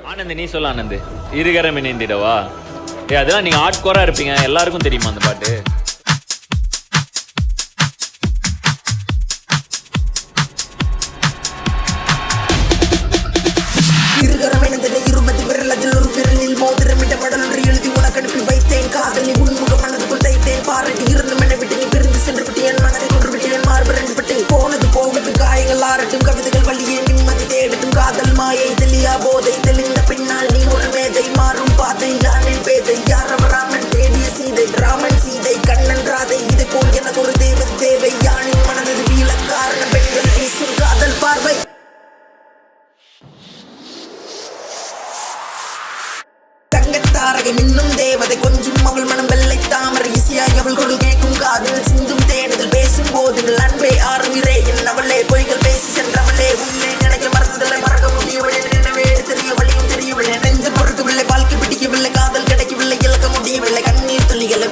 ஆனந்த் நீ சொல்ல ஆனந்த் இருகரம் இணைந்திடவா அதெல்லாம் நீங்க ஹார்ட் கோரா இருப்பீங்க எல்லாருக்கும் தெரியுமா அந்த பாட்டு இருகரம் இணைந்திட 20 விரலதில் ஒரு விரலில் மோதிரமிட்ட மடல் ஒன்று எழுதி உனக்கு அனுப்பி வைத்தேன் காதலி உன்முகம் மனதுக்குள் தைத்தேன் பாராட்டி இருந்தும் என்னை விட்டு நீ பிரிந்து சென்று விட்டு என் மனதை கொன்று விட்டு என் மார்பு ரெண்டு பட்டு போனது போகட்டும் காயங்கள் ஆறட்டும் கவிதைகள் வழியே நிம்மதி தேடட்டும் காதல் மாயை தெளியா போதை தெளிந்த பின்னால் நீ ஒரு மேதை மாறும் பாதை யானின் பேதை யாரவ ராமன் தேடிய சீதை ராமன் சீதை கண்ணன் ராதை இதை போல் எனக்கு ஒரு தேவன் தேவை யானின் மனது வீழ காரண பெண்கள் வீசும் காதல் பார்வை தாரகை மின்னும் தேவதை கொஞ்சம் அவள் மனம் வெள்ளை தாமரை இசையாய் அவள் கொடு கேட்கும் காதல் சிந்தும் தேடுதல் பேசும் போதுகள் அன்பே ஆறுகிறே என் அவளே பொய்கள் பேசி சென்றவளே உன்னை நினைக்க மறந்ததில்லை மறக்க முடியவில்லை நினைவே தெரியவளையும் தெரியவில்லை நெஞ்ச பொறுக்கவில்லை வாழ்க்கை பிடிக்கவில்லை காதல் கிடைக்கவில்லை இழக்க முடியவில்லை கண்ணீர் துளிகளை